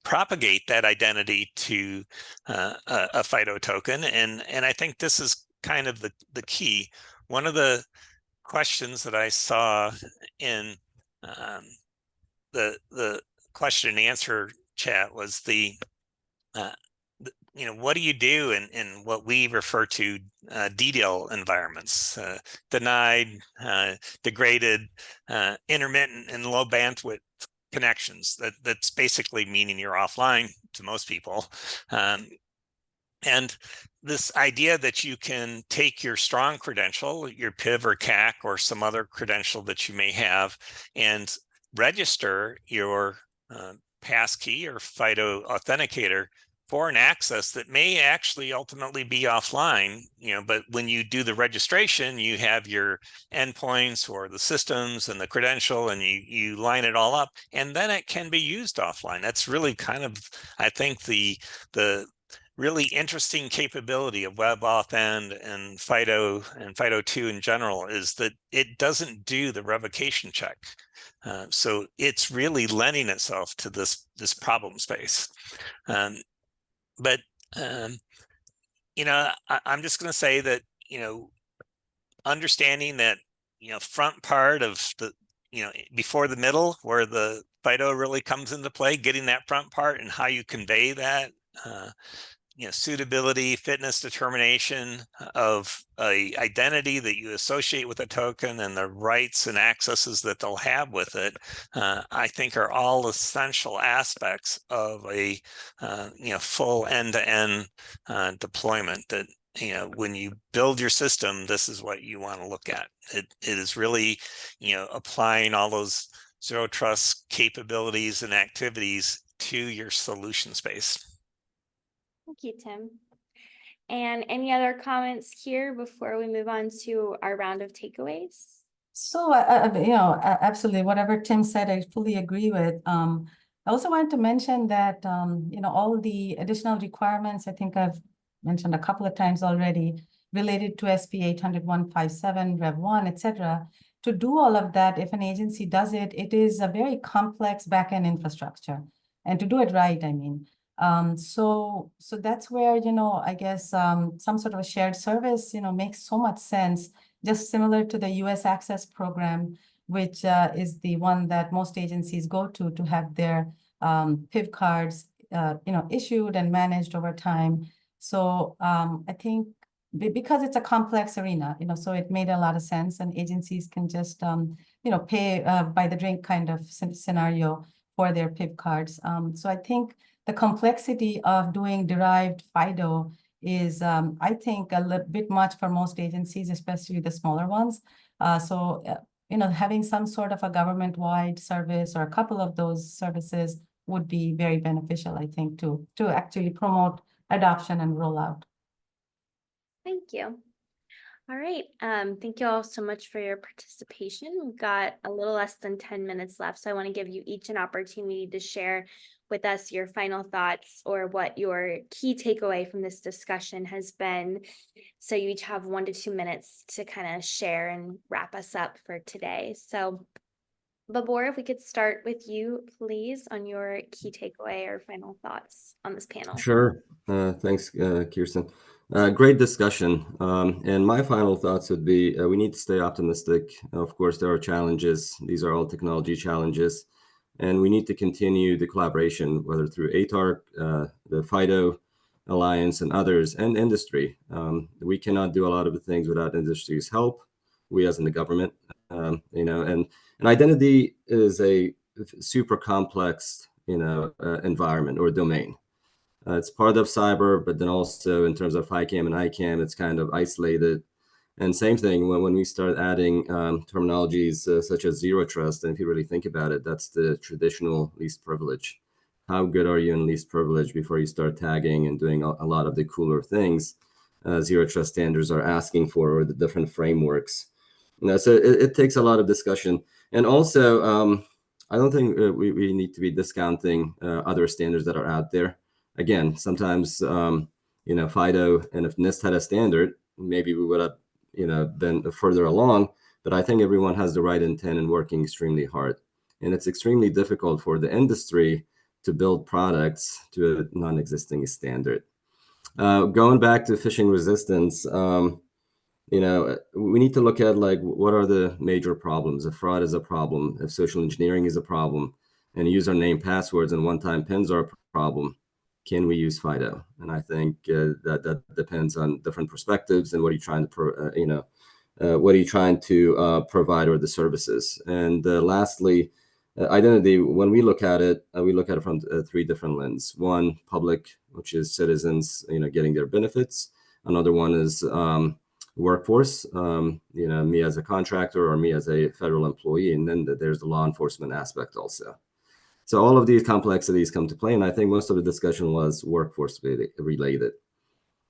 propagate that identity to a FIDO token. And I think this is kind of the key. One of the questions that I saw in the question and answer chat was what do you do in what we refer to DDoS environments, denied, degraded, intermittent, and low bandwidth connections? That's basically meaning you're offline to most people. And this idea that you can take your strong credential, your PIV or CAC or some other credential that you may have, and register your passkey or FIDO authenticator for an access that may actually ultimately be offline, but when you do the registration, you have your endpoints or the systems and the credential, and you line it all up, and then it can be used offline. That's really kind of, I think, the really interesting capability of WebAuthn and FIDO2 in general is that it doesn't do the revocation check. So it's really lending itself to this problem space. But I'm just going to say that, understanding that, front part of the, before the middle where the FIDO really comes into play, getting that front part and how you convey that suitability, fitness determination of a identity that you associate with a token and the rights and accesses that they'll have with it, I think are all essential aspects of a full end-to-end deployment. That when you build your system, this is what you want to look at. It is really applying all those zero trust capabilities and activities to your solution space. Thank you, Tim. And any other comments here before we move on to our round of takeaways? So, absolutely, whatever Tim said, I fully agree with. I also wanted to mention that, all the additional requirements, I think I've mentioned a couple of times already, related to SB 800-157, Rev 1, et cetera. To do all of that, if an agency does it, it is a very complex backend infrastructure. And to do it right, I mean. So that's where, I guess some sort of a shared service, makes so much sense, just similar to the US Access Program, which is the one that most agencies go to have their PIV cards, issued and managed over time. So I think because it's a complex arena, so it made a lot of sense, and agencies can just, pay by the drink kind of scenario for their PIV cards. So I think the complexity of doing derived FIDO is, I think, a little bit much for most agencies, especially the smaller ones. So having some sort of a government-wide service or a couple of those services would be very beneficial, I think, to actually promote adoption and rollout. Thank you. All right. Thank you all so much for your participation. We've got a little less than 10 minutes left, so I want to give you each an opportunity to share with us your final thoughts or what your key takeaway from this discussion has been. So you each have 1 to 2 minutes to kind of share and wrap us up for today. So Babur, if we could start with you, please, on your key takeaway or final thoughts on this panel. Sure. Thanks, Kirsten. Great discussion. And my final thoughts would be we need to stay optimistic. Of course, there are challenges. These are all technology challenges. And we need to continue the collaboration, whether through ATARC, the FIDO Alliance, and others, and industry. We cannot do a lot of the things without industry's help. We as in the government, and identity is a super complex, environment or domain. It's part of cyber, but then also in terms of FICAM and ICAM, it's kind of isolated. And same thing when we start adding terminologies such as zero trust, and if you really think about it, that's the traditional least privilege. How good are you in least privilege before you start tagging and doing a lot of the cooler things zero trust standards are asking for, or the different frameworks? So it takes a lot of discussion. And also, I don't think we need to be discounting other standards that are out there. Again, sometimes, FIDO, and if NIST had a standard, maybe we would have, been further along. But I think everyone has the right intent and working extremely hard. And it's extremely difficult for the industry to build products to a non-existing standard. Going back to phishing resistance, we need to look at what are the major problems. If fraud is a problem, if social engineering is a problem, and username, passwords, and one-time pins are a problem, can we use FIDO? And I think that depends on different perspectives and what are you trying to provide, or the services. And lastly, identity. When we look at it, from 3 different lenses. One, public, which is citizens, getting their benefits. Another one is workforce, me as a contractor or me as a federal employee, and then there's the law enforcement aspect also. So all of these complexities come to play, and I think most of the discussion was workforce related.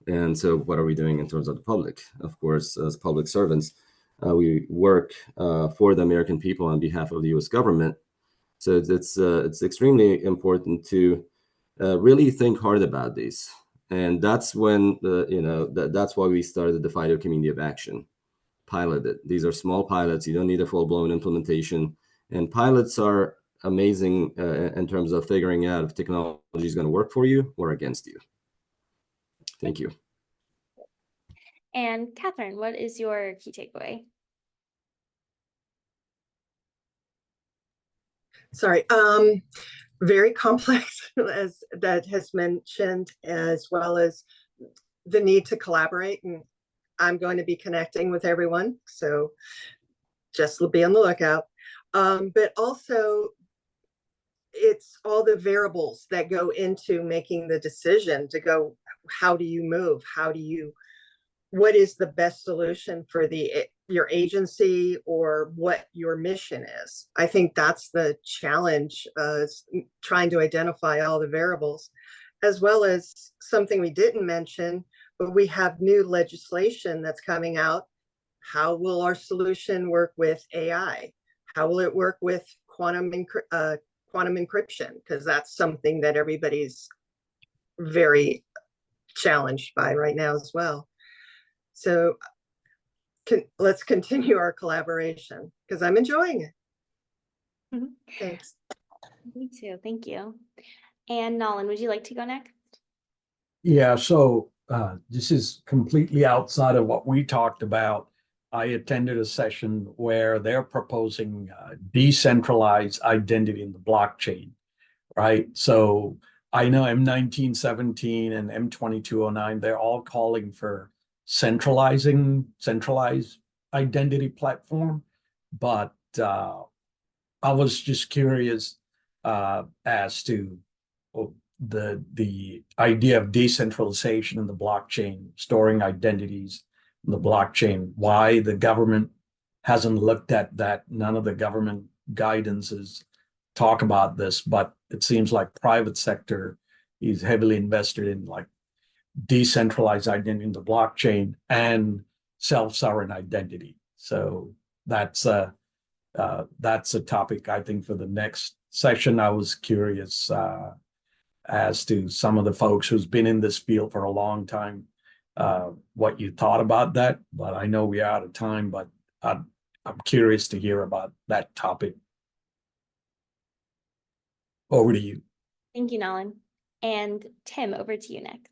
And so what are we doing in terms of the public? Of course, as public servants, we work for the American people on behalf of the U.S. government. So it's extremely important to really think hard about these. And that's when, that's why we started the FIDO Community of Action. Piloted. These are small pilots. You don't need a full-blown implementation. And pilots are amazing in terms of figuring out if technology is going to work for you or against you. Thank you. And Catherine, what is your key takeaway? Sorry. very complex, as that has mentioned, as well as the need to collaborate. And I'm going to be connecting with everyone, so just be on the lookout. But also, it's all the variables that go into making the decision to go, how do you move? What is the best solution for your agency, or what your mission is? I think that's the challenge, trying to identify all the variables, as well as something we didn't mention, but we have new legislation that's coming out. How will our solution work with AI? How will it work with quantum encryption? Because that's something that everybody's very challenged by right now as well. So let's continue our collaboration, because I'm enjoying it. Mhm. Thanks. Me too. Thank you. And Nolan, would you like to go next? Yeah, so this is completely outside of what we talked about. I attended a session where they're proposing decentralized identity in the blockchain, right? So I know M1917 and M2209, they're all calling for centralized identity platform. But I was just curious as to the idea of decentralization in the blockchain, storing identities in the blockchain, why the government hasn't looked at that. None of the government guidances talk about this, but it seems like private sector is heavily invested in like decentralized identity in the blockchain and self-sovereign identity. So that's a topic, I think, for the next session. I was curious as to some of the folks who's been in this field for a long time, what you thought about that. But I know we're out of time, but I'm curious to hear about that topic. Over to you. Thank you, Nolan. And Tim, over to you next.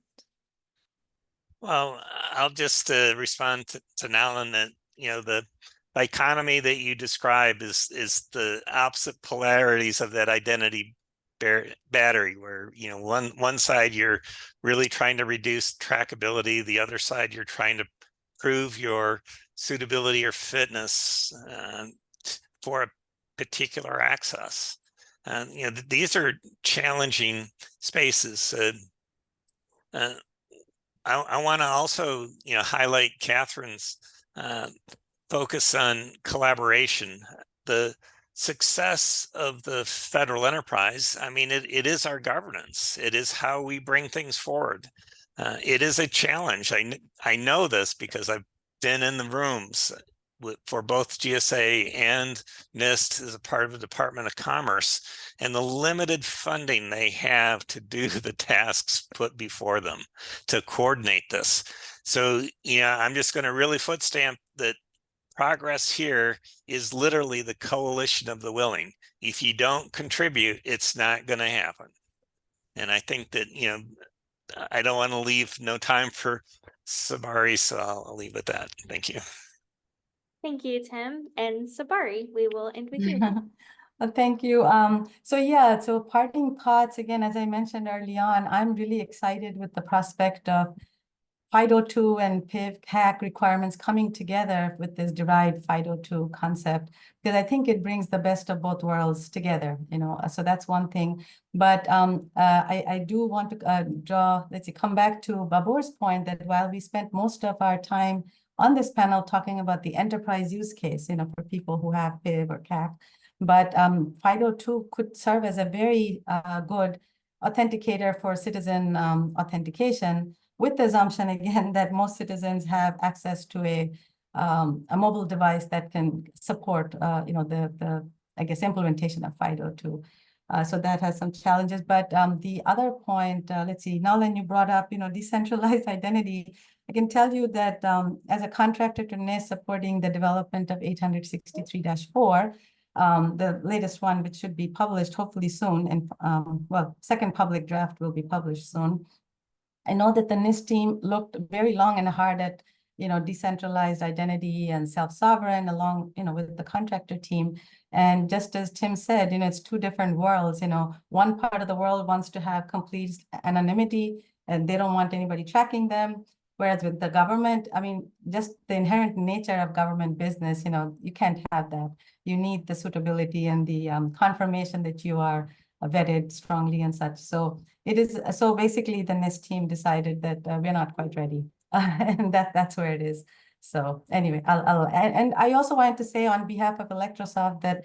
Well, I'll just respond to Nolan that, the dichotomy that you describe is the opposite polarities of that identity battery, where one side you're really trying to reduce trackability, the other side you're trying to prove your suitability or fitness for a particular access. And these are challenging spaces. I want to also highlight Catherine's focus on collaboration. The success of the federal enterprise, I mean, it is our governance. It is how we bring things forward. It is a challenge. I know this because I've been in the rooms for both GSA and NIST as a part of the Department of Commerce, and the limited funding they have to do the tasks put before them to coordinate this. So, I'm just going to really foot stamp that progress here is literally the coalition of the willing. If you don't contribute, it's not going to happen. And I think that, I don't want to leave no time for Sabari, so I'll leave it at that. Thank you. Thank you, Tim. And Sabari, we will end with you. Thank you. So parting thoughts, again, as I mentioned early on, I'm really excited with the prospect of FIDO2 and PIV CAC requirements coming together with this derived FIDO2 concept, because I think it brings the best of both worlds together, so that's one thing. But I do want to come back to Babur's point that while we spent most of our time on this panel talking about the enterprise use case, for people who have PIV or CAC, but FIDO2 could serve as a very good authenticator for citizen authentication, with the assumption, again, that most citizens have access to a mobile device that can support, the implementation of FIDO2. So that has some challenges. But the other point, let's see, Nolan, you brought up, decentralized identity. I can tell you that as a contractor to NIST supporting the development of 863-4, the latest one, which should be published hopefully soon, and second public draft will be published soon. I know that the NIST team looked very long and hard at, decentralized identity and self-sovereign along, with the contractor team. And just as Tim said, it's two different worlds. One part of the world wants to have complete anonymity and they don't want anybody tracking them. Whereas with the government, I mean, just the inherent nature of government business, you can't have that. You need the suitability and the confirmation that you are vetted strongly and such. So so basically the NIST team decided that we're not quite ready. And that's where it is. So anyway, and I also wanted to say on behalf of Electrosoft that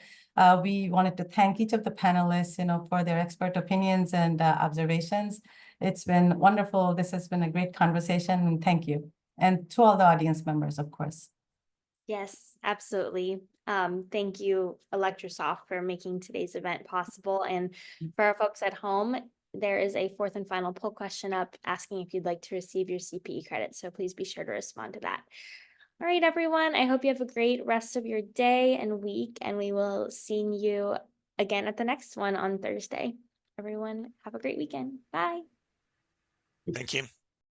we wanted to thank each of the panelists, for their expert opinions and observations. It's been wonderful. This has been a great conversation, and thank you. And to all the audience members, of course. Yes, absolutely. Thank you, Electrosoft, for making today's event possible. And for our folks at home, there is a fourth and final poll question up asking if you'd like to receive your CPE credit. So please be sure to respond to that. All right, everyone. I hope you have a great rest of your day and week, and we will see you again at the next one on Thursday. Everyone, have a great weekend. Bye. Thank you.